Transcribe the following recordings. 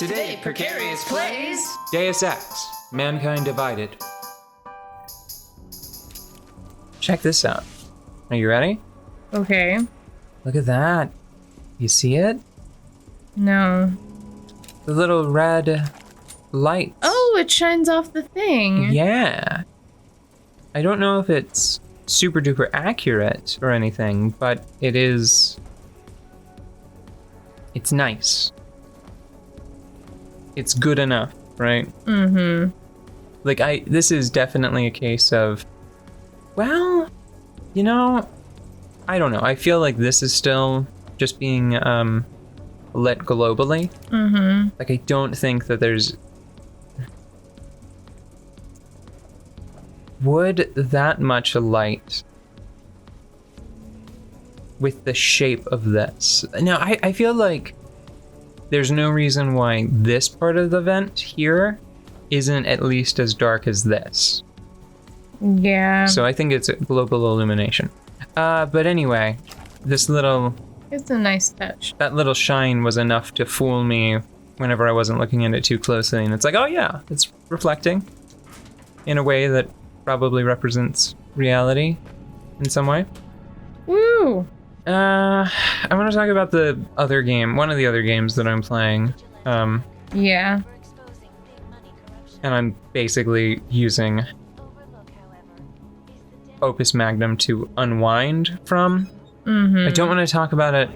Today, Precarious plays Deus Ex, Mankind Divided. Check this out. Are you ready? Okay. Look at that. You see it? No. The little red light. Oh, it shines off the thing. Yeah. I don't know if it's super duper accurate or anything, but it is... It's nice. It's good enough, right? Mm-hmm. Like, this is definitely a case of, well, you know, I don't know. I feel like this is still just being lit globally. Mm-hmm. Like, I don't think that there's... Would that much light with the shape of this? Now, I feel like there's no reason why this part of the vent here isn't at least as dark as this. Yeah. So I think it's a global illumination. But anyway, this little... It's a nice touch. That little shine was enough to fool me whenever I wasn't looking at it too closely. And it's like, oh yeah, it's reflecting in a way that probably represents reality in some way. Woo! I want to talk about the other game, one of the other games that I'm playing. Yeah. And I'm basically using Opus Magnum to unwind from. Mm-hmm. I don't want to talk about it.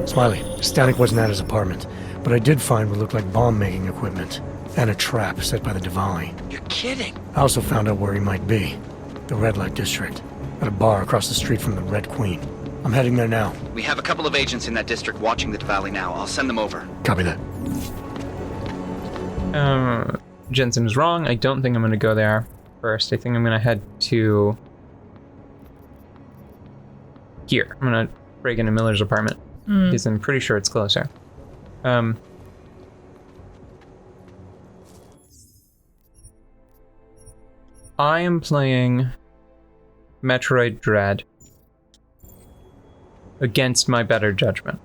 Smiley, Static wasn't at his apartment, but I did find what looked like bomb-making equipment and a trap set by the Diwali. You're kidding. I also found out where he might be, the Red Light District, at a bar across the street from the Red Queen. I'm heading there now. We have a couple of agents in that district watching the Valley now. I'll send them over. Copy that. Jensen is wrong. I don't think I'm going to go there first. I think I'm going to head to here. I'm going to break into Miller's apartment because I'm pretty sure it's closer. I am playing Metroid Dread against my better judgment.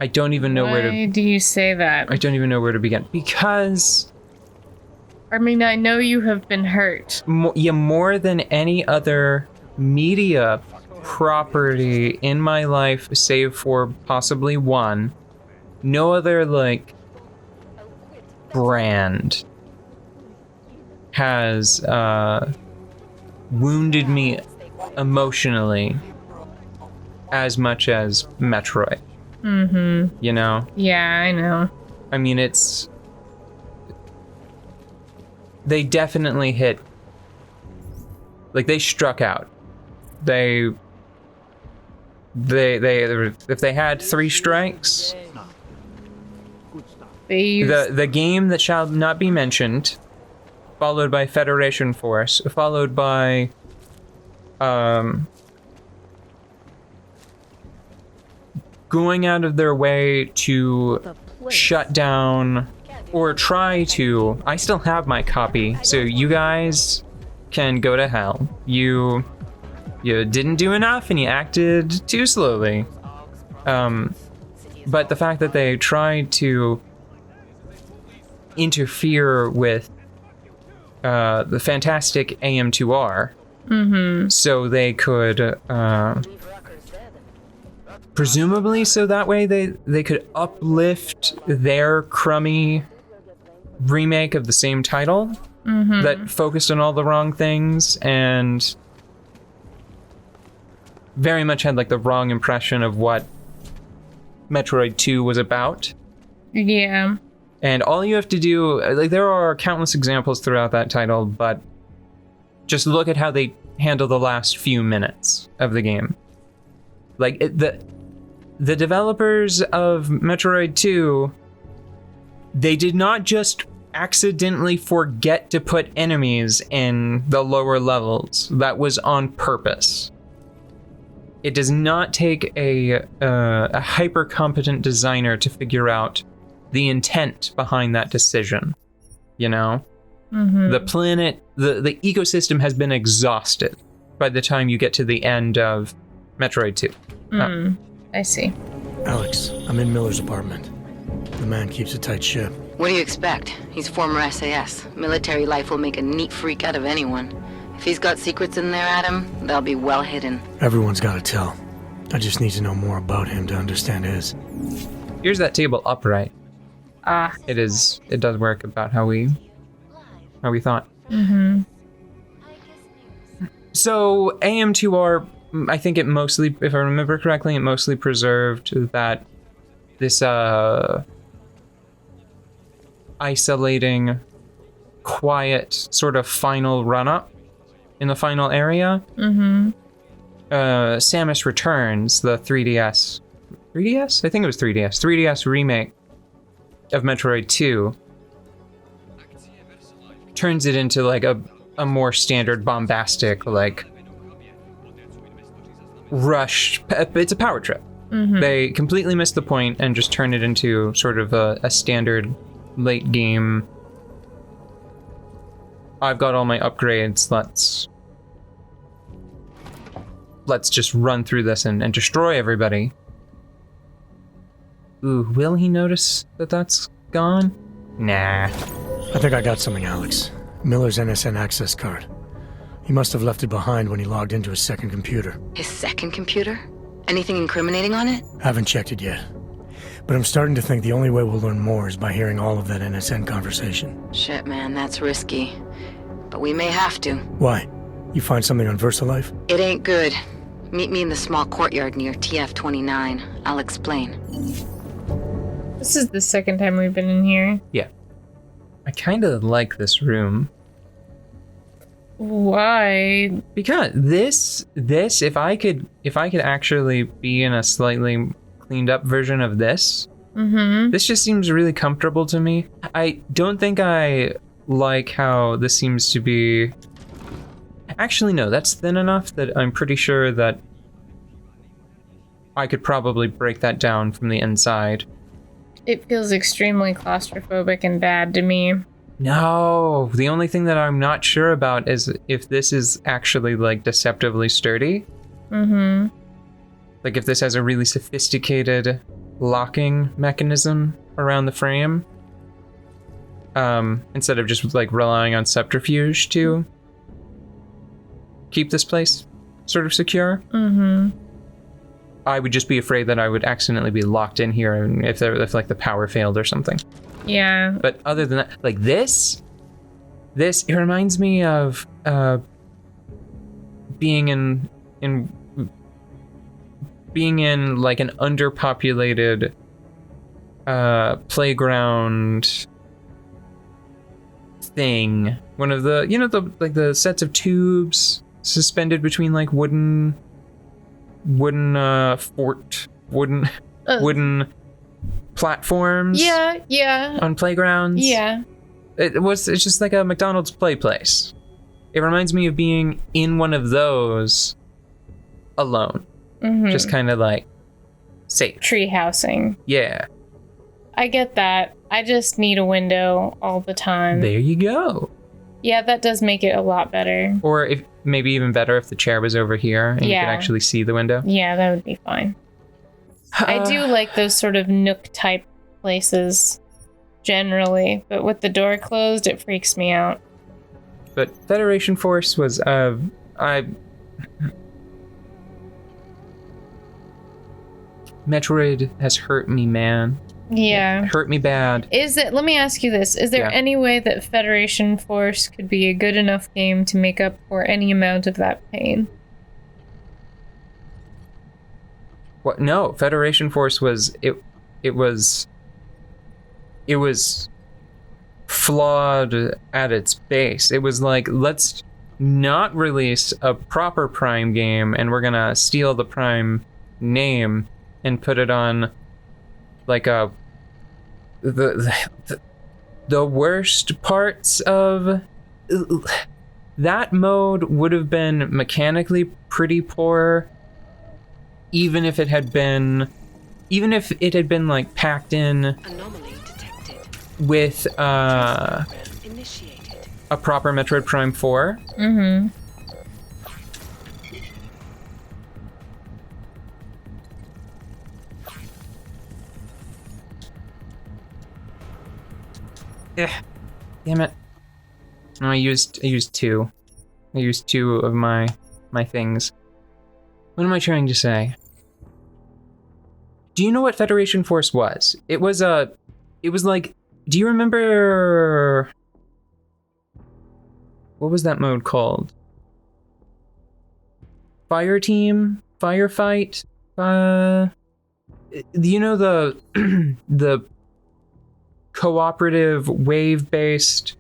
I don't even know where to... Why do you say that? I don't even know where to begin. Because... I mean, I know you have been hurt. More than any other media property in my life, save for possibly one, no other, like, brand has wounded me emotionally as much as Metroid. Mm-hmm. You know? Yeah, I know. I mean, it's... They definitely hit... Like, they struck out. If they had 3 strikes... They used... The game that shall not be mentioned, followed by Federation Force, followed by... going out of their way to shut down or try to... I still have my copy, so you guys can go to hell. You didn't do enough and you acted too slowly. But the fact that they tried to interfere with the fantastic AM2R so they could... presumably so that way they could uplift their crummy remake of the same title that focused on all the wrong things and very much had like the wrong impression of what Metroid 2 was about. Yeah. And all you have to do, like, there are countless examples throughout that title, but just look at how they handle the last few minutes of the game. Like, the developers of Metroid 2, they did not just accidentally forget to put enemies in the lower levels. That was on purpose. It does not take a hyper-competent designer to figure out the intent behind that decision, you know? The planet, the ecosystem has been exhausted by the time you get to the end of Metroid 2. I see. Alex, I'm in Miller's apartment. The man keeps a tight ship. What do you expect? He's former SAS. Military life will make a neat freak out of anyone. If he's got secrets in there, Adam, they'll be well hidden. Everyone's got to tell. I just need to know more about him to understand his. Here's that table upright. Ah. It does work about how we thought. Mm-hmm. So AM2R, I think it mostly, if I remember correctly, it mostly preserved that this isolating, quiet sort of final run-up in the final area. Mm-hmm. Samus Returns, the 3DS. 3DS? I think it was 3DS. 3DS remake of Metroid 2 turns it into like a more standard bombastic, like rushed. It's a power trip. Mm-hmm. They They completely missed the point and just turn it into sort of a standard late game. I've got all my upgrades. Let's just run through this and destroy everybody. Ooh, will he notice that that's gone? Nah. I think I got something, Alex. Miller's NSN access card. He must have left it behind when he logged into his second computer. His second computer? Anything incriminating on it? Haven't checked it yet. But I'm starting to think the only way we'll learn more is by hearing all of that NSN conversation. Shit, man, that's risky. But we may have to. Why? You find something on VersaLife? It ain't good. Meet me in the small courtyard near TF-29. I'll explain. This is the second time we've been in here. Yeah. I kind of like this room. Why? Because this, if I could actually be in a slightly cleaned up version of this, this just seems really comfortable to me. I don't think I like how this seems to be. Actually, no, that's thin enough that I'm pretty sure that I could probably break that down from the inside. It feels extremely claustrophobic and bad to me. No, the only thing that I'm not sure about is if this is actually like deceptively sturdy. Mm-hmm. Like if this has a really sophisticated locking mechanism around the frame. Instead of just like relying on subterfuge to keep this place sort of secure. Mm-hmm. I would just be afraid that I would accidentally be locked in here if like the power failed or something. Yeah. But other than that, like this, it reminds me of being in like an underpopulated playground thing. One of the the sets of tubes suspended between like wooden platforms. Yeah. On playgrounds. Yeah. It's just like a McDonald's play place. It reminds me of being in one of those alone. Mm-hmm. Just kind of like safe. Tree housing. Yeah. I get that. I just need a window all the time. There you go. Yeah, that does make it a lot better. Or if maybe even better if the chair was over here and you could actually see the window. Yeah, that would be fine. I do like those sort of nook type places generally, but with the door closed, it freaks me out. But Federation Force was Metroid has hurt me, man. Yeah. It hurt me bad. Let me ask you this. Is there any way that Federation Force could be a good enough game to make up for any amount of that pain? What? No, Federation Force was it was flawed at its base. It was like, let's not release a proper Prime game and we're gonna steal the Prime name and put it on like the worst parts of that mode would have been mechanically pretty poor, even if it had been like packed in Anomaly detected. with Initiated. a proper Metroid Prime 4. Mm-hmm. Damn it. No, I used 2. I used 2 of my things. What am I trying to say? Do you know what Federation Force was? It was like, do you remember, what was that mode called? Fire team? Firefight? You know the the cooperative wave-based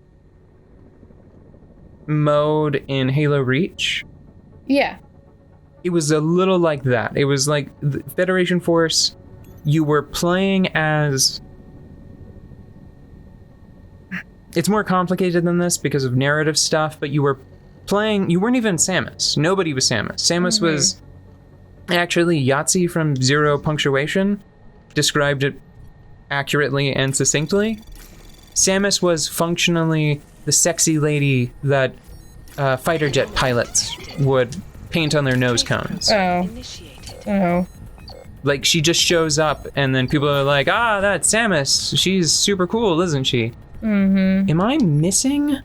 mode in Halo Reach? Yeah. It was a little like that. It was like Federation Force, you were playing as... It's more complicated than this because of narrative stuff, but you were playing... You weren't even Samus. Nobody was Samus. Samus was... Actually, Yahtzee from Zero Punctuation described it accurately and succinctly. Samus was functionally the sexy lady that fighter jet pilots would paint on their nose cones. Oh. Like, she just shows up and then people are like, ah, that's Samus. She's super cool, isn't she? Mm-hmm. Am I missing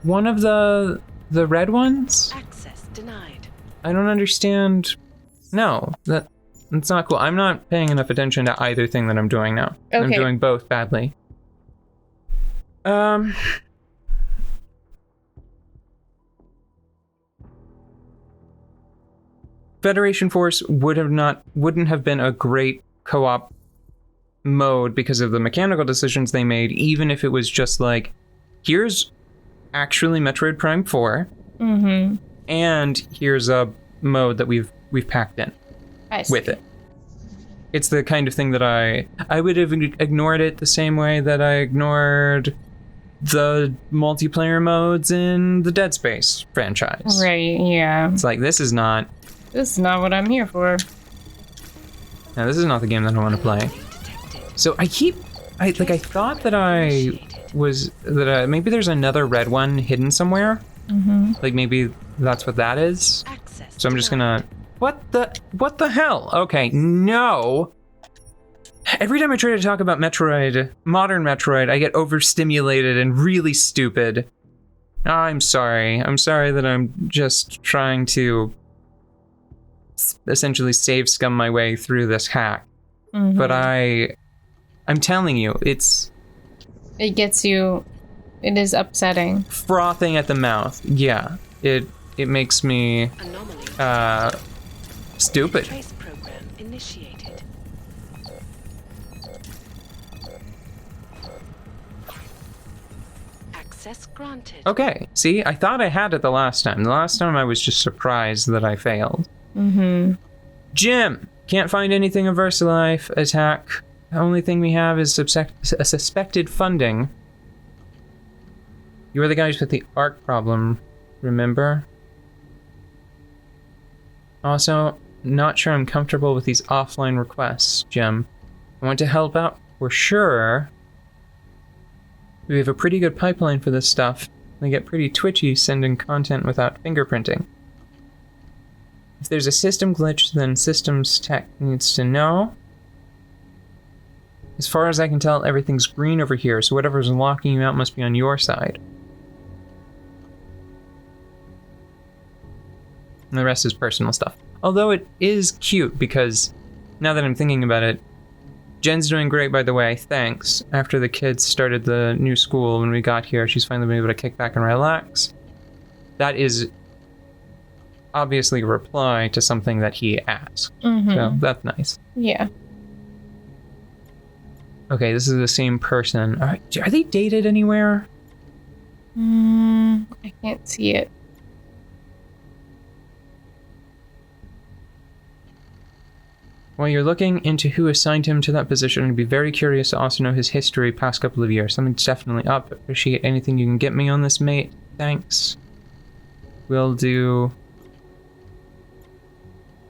one of the red ones? Access denied. I don't understand. No, that's not cool. I'm not paying enough attention to either thing that I'm doing now. Okay. I'm doing both badly. Federation Force wouldn't have been a great co-op mode because of the mechanical decisions they made, even if it was just like, here's actually Metroid Prime 4, and here's a mode that we've packed in with it. It's the kind of thing that I would have ignored it the same way that I ignored the multiplayer modes in the Dead Space franchise. Right, yeah. It's like, this is not what I'm here for. No, this is not the game that I want to play. So I thought that maybe there's another red one hidden somewhere. Like maybe that's what that is. So I'm just gonna, what the hell? Okay, no. Every time I try to talk about Metroid, modern Metroid, I get overstimulated and really stupid. I'm sorry that I'm just trying to essentially save scum my way through this hack. But I'm telling you, it gets you, it is upsetting. Frothing at the mouth. Yeah, it makes me stupid. Trace program initiated. Access granted. Okay, see, I thought I had it the last time. The last time I was just surprised that I failed. Jim, can't find anything of VersaLife. Attack. The only thing we have is a suspected funding. You were the guys with the ARC problem, remember? Also, not sure I'm comfortable with these offline requests, Jim. I want to help out for sure. We have a pretty good pipeline for this stuff. They get pretty twitchy sending content without fingerprinting. If there's a system glitch, then systems tech needs to know. As far as I can tell, everything's green over here, so whatever's locking you out must be on your side. And the rest is personal stuff. Although it is cute, because now that I'm thinking about it, Jen's doing great, by the way, thanks. After the kids started the new school, when we got here, she's finally been able to kick back and relax. That is obviously a reply to something that he asked. So that's nice. Yeah. Okay, this is the same person. Are they dated anywhere? I can't see it. While you're looking into who assigned him to that position, I'd be very curious to also know his history past couple of years. Something's definitely up. Appreciate anything you can get me on this, mate. Thanks. We'll do...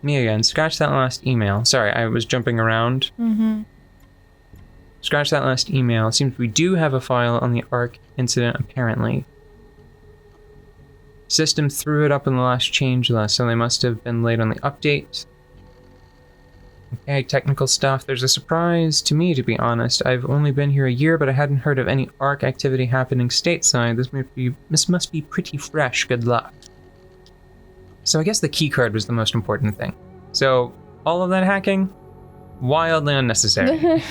Me again. Scratch that last email. Sorry, I was jumping around. Scratch that last email. It seems we do have a file on the ARC incident, apparently. System threw it up in the last change list, so they must have been late on the update. Okay, technical stuff. There's a surprise to me, to be honest. I've only been here a year, but I hadn't heard of any ARC activity happening stateside. This must be pretty fresh. Good luck. So I guess the key card was the most important thing. So all of that hacking, wildly unnecessary.